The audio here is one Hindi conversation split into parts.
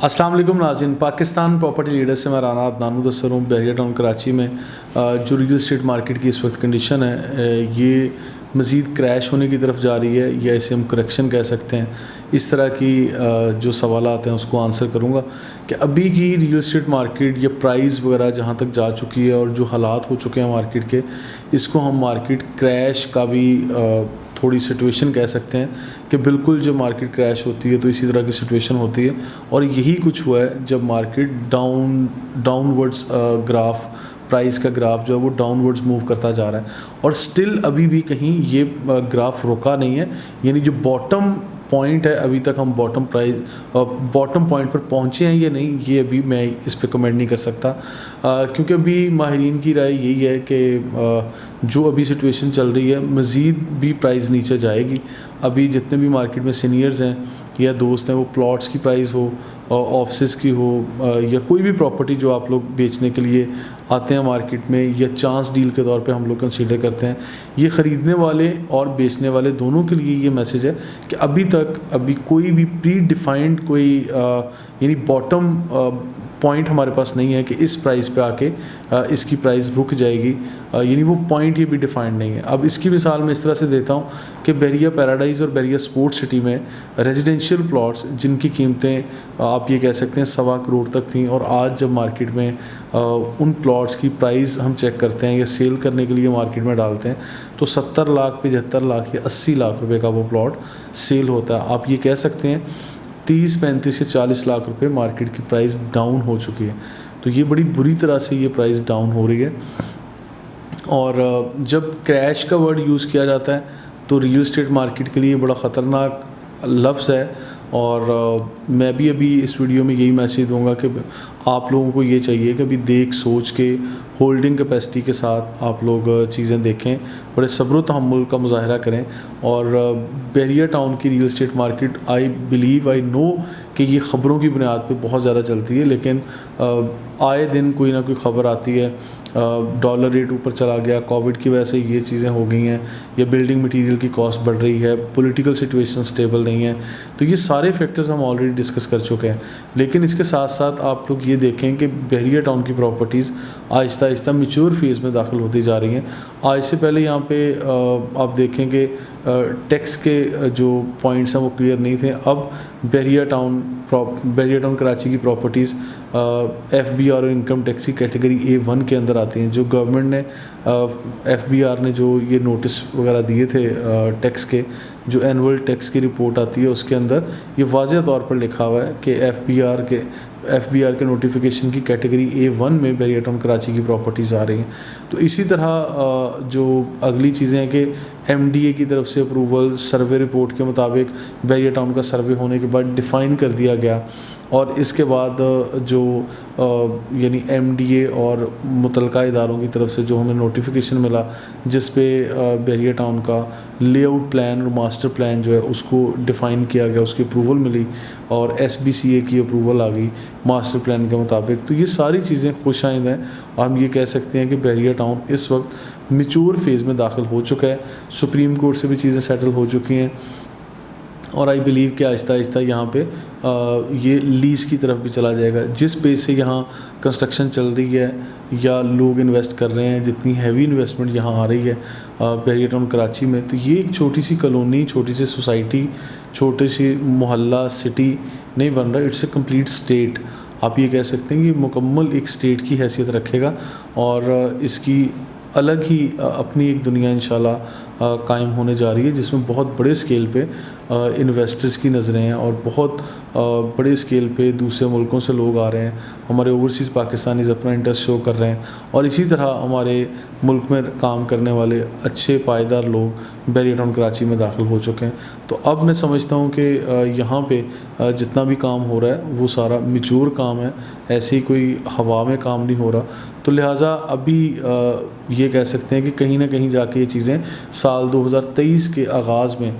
अस्सलाम वालेकुम नाज़रीन, पाकिस्तान प्रॉपर्टी लीडर से मैं राना अदनान मुदस्सर हूँ। बहरिया टाउन कराची में जो रियल एस्टेट मार्केट की इस वक्त कंडीशन है, ये मज़ीद क्रैश होने की तरफ जा रही है या इसे हम करेक्शन कह सकते हैं। इस तरह की जो सवालात हैं उसको आंसर करूँगा कि अभी की रियल एस्टेट मार्केट या प्राइस वगैरह जहाँ तक जा चुकी है और जो हालात हो चुके हैं मार्केट के, इसको हम मार्केट क्रैश का भी थोड़ी सिचुएशन कह सकते हैं कि बिल्कुल जब मार्केट क्रैश होती है तो इसी तरह की सिचुएशन होती है। और यही कुछ हुआ है जब मार्केट डाउनवर्ड्स ग्राफ, प्राइस का ग्राफ जो है वो डाउनवर्ड्स मूव करता जा रहा है और स्टिल अभी भी कहीं ये ग्राफ रुका नहीं है। यानी जो बॉटम पॉइंट है, अभी तक हम बॉटम पॉइंट पर पहुँचे हैं या नहीं, ये अभी मैं इस पे कमेंट नहीं कर सकता, क्योंकि अभी माहिरीन की राय यही है कि जो अभी सिचुएशन चल रही है मज़ीद भी प्राइस नीचे जाएगी। अभी जितने भी मार्केट में सीनियर्स हैं या दोस्त हैं, वो प्लॉट्स की प्राइस हो, ऑफिस की हो, या कोई भी प्रॉपर्टी जो आप लोग बेचने के लिए आते हैं मार्केट में या चांस डील के तौर पे हम लोग कंसीडर करते हैं, ये ख़रीदने वाले और बेचने वाले दोनों के लिए ये मैसेज है कि अभी कोई भी प्री डिफाइंड कोई यानी बॉटम पॉइंट हमारे पास नहीं है कि इस प्राइस पे आके इसकी प्राइस रुक जाएगी, यानी वो पॉइंट ये भी डिफाइंड नहीं है। अब इसकी मिसाल मैं इस तरह से देता हूँ कि बहरिया पैराडाइज़ और बहरिया स्पोर्ट्स सिटी में रेजिडेंशियल प्लॉट्स जिनकी कीमतें आप ये कह सकते हैं 1.25 करोड़ तक थी, और आज जब मार्केट में उन प्लॉट्स की प्राइस हम चेक करते हैं या सेल करने के लिए मार्केट में डालते हैं तो 70 लाख, 75 लाख या 80 लाख रुपए का वो प्लॉट सेल होता है। आप ये कह सकते हैं 30, 35 या 40 लाख रुपए मार्केट की प्राइस डाउन हो चुकी है। तो ये बड़ी बुरी तरह से ये प्राइस डाउन हो रही है। और जब क्रैश का वर्ड यूज़ किया जाता है तो रियल एस्टेट मार्केट के लिए बड़ा ख़तरनाक लफ्ज़ है। और मैं भी अभी इस वीडियो में यही मैसेज दूंगा कि आप लोगों को ये चाहिए कि अभी देख सोच के होल्डिंग कैपेसिटी के साथ आप लोग चीज़ें देखें, बड़े सब्र व तहम्मुल का मुज़ाहरा करें। और बहरिया टाउन की real estate market I know कि ये ख़बरों की बुनियाद पे बहुत ज़्यादा चलती है, लेकिन आए दिन कोई ना कोई ख़बर आती है। डॉलर रेट ऊपर चला गया, कोविड की वजह से ये चीज़ें हो गई हैं, या बिल्डिंग मटेरियल की कॉस्ट बढ़ रही है, पॉलिटिकल सिचुएशन स्टेबल नहीं है। तो ये सारे फैक्टर्स हम ऑलरेडी डिस्कस कर चुके हैं। लेकिन इसके साथ साथ आप लोग ये देखें कि बहरिया टाउन की properties Aahista Aahista mature phase में दाखिल होती जा रही हैं। आज से पहले यहाँ पे आप देखें कि टैक्स के जो पॉइंट्स हैं वो क्लियर नहीं थे। अब बहरिया टाउन कराची की प्रॉपर्टीज़ FBR और इनकम टैक्स की कैटेगरी A1 के अंदर आती हैं। जो गवर्नमेंट ने FBR ने जो ये नोटिस वगैरह दिए थे टैक्स के, जो एनुअल टैक्स की रिपोर्ट आती है उसके अंदर ये वाज़ेह तौर पर लिखा हुआ है कि FBR के नोटिफिकेशन की कैटेगरी A1 में बहरिया टाउन कराची की प्रॉपर्टीज़ आ रही हैं। तो इसी तरह जो अगली चीज़ें हैं कि MDA की तरफ से अप्रूवल, सर्वे रिपोर्ट के मुताबिक बहरिया टाउन का सर्वे होने के बाद डिफ़ाइन कर दिया गया, और इसके बाद जो यानी MDA और मुतलका इदारों की तरफ से जो हमें नोटिफिकेशन मिला जिस पे बहरिया टाउन का लेआउट प्लान और मास्टर प्लान जो है उसको डिफ़ाइन किया गया, उसकी अप्रूवल मिली, और SBCA की अप्रूवल आ गई मास्टर प्लान के मुताबिक। तो ये सारी चीज़ें खुशाइंद हैं और हम ये कह सकते हैं कि बहरिया टाउन इस वक्त मैच्योर फेज़ में दाखिल हो चुका है। सुप्रीम कोर्ट से भी चीज़ें सेटल हो चुकी हैं, और आई बिलीव कि आहिस्ता आहिस्ता यहाँ पे ये लीज़ की तरफ भी चला जाएगा। जिस बेस से यहाँ कंस्ट्रक्शन चल रही है या लोग इन्वेस्ट कर रहे हैं, जितनी हैवी इन्वेस्टमेंट यहाँ आ रही है बहरिया टाउन कराची में, तो ये एक छोटी सी कॉलोनी, छोटी सी सोसाइटी, छोटी सी मोहल्ला, सिटी नहीं बन रहा, इट्स ए कंप्लीट स्टेट। आप ये कह सकते हैं कि मुकम्मल एक स्टेट की हैसियत रखेगा, और इसकी अलग ही अपनी एक दुनिया इंशाल्लाह कायम होने जा रही है, जिसमें बहुत बड़े स्केल पे इन्वेस्टर्स की नज़रें हैं और बहुत बड़े स्केल पे दूसरे मुल्कों से लोग आ रहे हैं। हमारे ओवरसीज़ पाकिस्तानीज़ अपना इंटरेस्ट शो कर रहे हैं, और इसी तरह हमारे मुल्क में काम करने वाले अच्छे पायदार लोग बहरिया टाउन कराची में दाखिल हो चुके हैं। तो अब मैं समझता हूँ कि यहाँ पे जितना भी काम हो रहा है वो सारा मैच्योर काम है, ऐसे ही कोई हवा में काम नहीं हो रहा। तो लिहाजा अभी ये कह सकते हैं कि कहीं ना कहीं जाके ये चीज़ें साल 2023 के आगाज़ में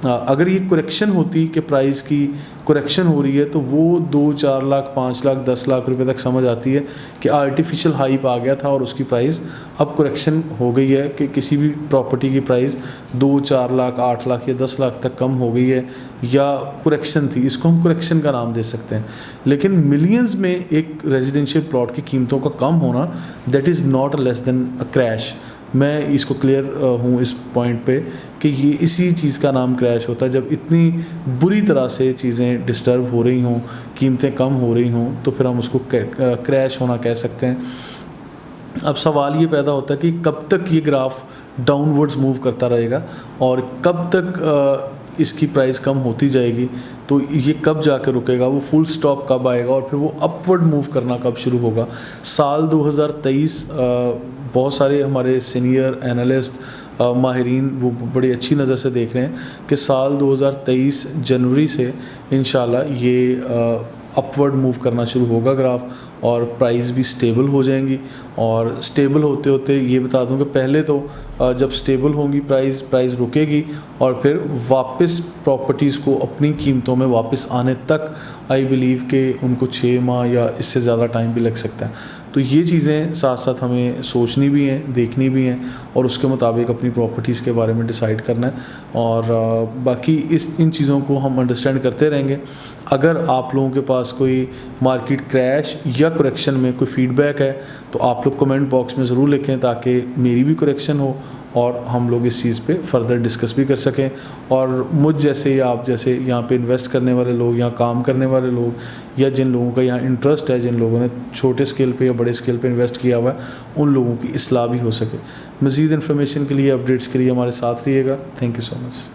अगर ये करेक्शन होती कि प्राइस की करेक्शन हो रही है तो वो 2-4 लाख 5 लाख 10 लाख रुपए तक समझ आती है कि आर्टिफिशियल हाइप आ गया था और उसकी प्राइस अब करेक्शन हो गई है कि किसी भी प्रॉपर्टी की प्राइस 2-4 लाख 8 लाख या 10 लाख तक कम हो गई है या करेक्शन थी, इसको हम करेक्शन का नाम दे सकते हैं। लेकिन मिलियंस में एक रेजिडेंशियल प्लॉट की कीमतों का कम होना that is not less than a crash. मैं इसको क्लियर हूँ इस पॉइंट पे कि ये इसी चीज़ का नाम क्रैश होता है जब इतनी बुरी तरह से चीज़ें डिस्टर्ब हो रही हों, कीमतें कम हो रही हों, तो फिर हम उसको क्रैश होना कह सकते हैं। अब सवाल ये पैदा होता है कि कब तक ये ग्राफ डाउनवर्ड्स मूव करता रहेगा और कब तक इसकी प्राइस कम होती जाएगी, तो ये कब जाके रुकेगा, वो फुल स्टॉप कब आएगा और फिर वो अपवर्ड मूव करना कब शुरू होगा। साल 2023 बहुत सारे हमारे सीनियर एनालिस्ट माहिरीन वो बड़ी अच्छी नज़र से देख रहे हैं कि साल 2023 जनवरी से इंशाल्लाह ये अपवर्ड मूव करना शुरू होगा ग्राफ और प्राइस भी स्टेबल हो जाएंगी। और स्टेबल होते होते ये बता दूं कि पहले तो जब स्टेबल होंगी प्राइस रुकेगी और फिर वापस प्रॉपर्टीज़ को अपनी कीमतों में वापस आने तक आई बिलीव कि उनको 6 माह या इससे ज़्यादा टाइम भी लग सकता है। तो ये चीज़ें साथ साथ हमें सोचनी भी हैं, देखनी भी हैं और उसके मुताबिक अपनी प्रॉपर्टीज़ के बारे में डिसाइड करना है। और बाकी इन चीज़ों को हम अंडरस्टैंड करते रहेंगे। अगर आप लोगों के पास कोई मार्केट क्रैश या करेक्शन में कोई फीडबैक है तो आप लोग कमेंट बॉक्स में ज़रूर लिखें ताकि मेरी भी करेक्शन हो और हम लोग इस चीज़ पे फर्दर डिस्कस भी कर सकें। और मुझ जैसे या आप जैसे यहाँ पे इन्वेस्ट करने वाले लोग, यहाँ काम करने वाले लोग या जिन लोगों का यहाँ इंटरेस्ट है, जिन लोगों ने छोटे स्केल पे या बड़े स्केल पे इन्वेस्ट किया हुआ है, उन लोगों की इस्लाह भी हो सके। मज़ीद इन्फॉर्मेशन के लिए, अपडेट्स के लिए हमारे साथ रहिएगा। Thank you so much.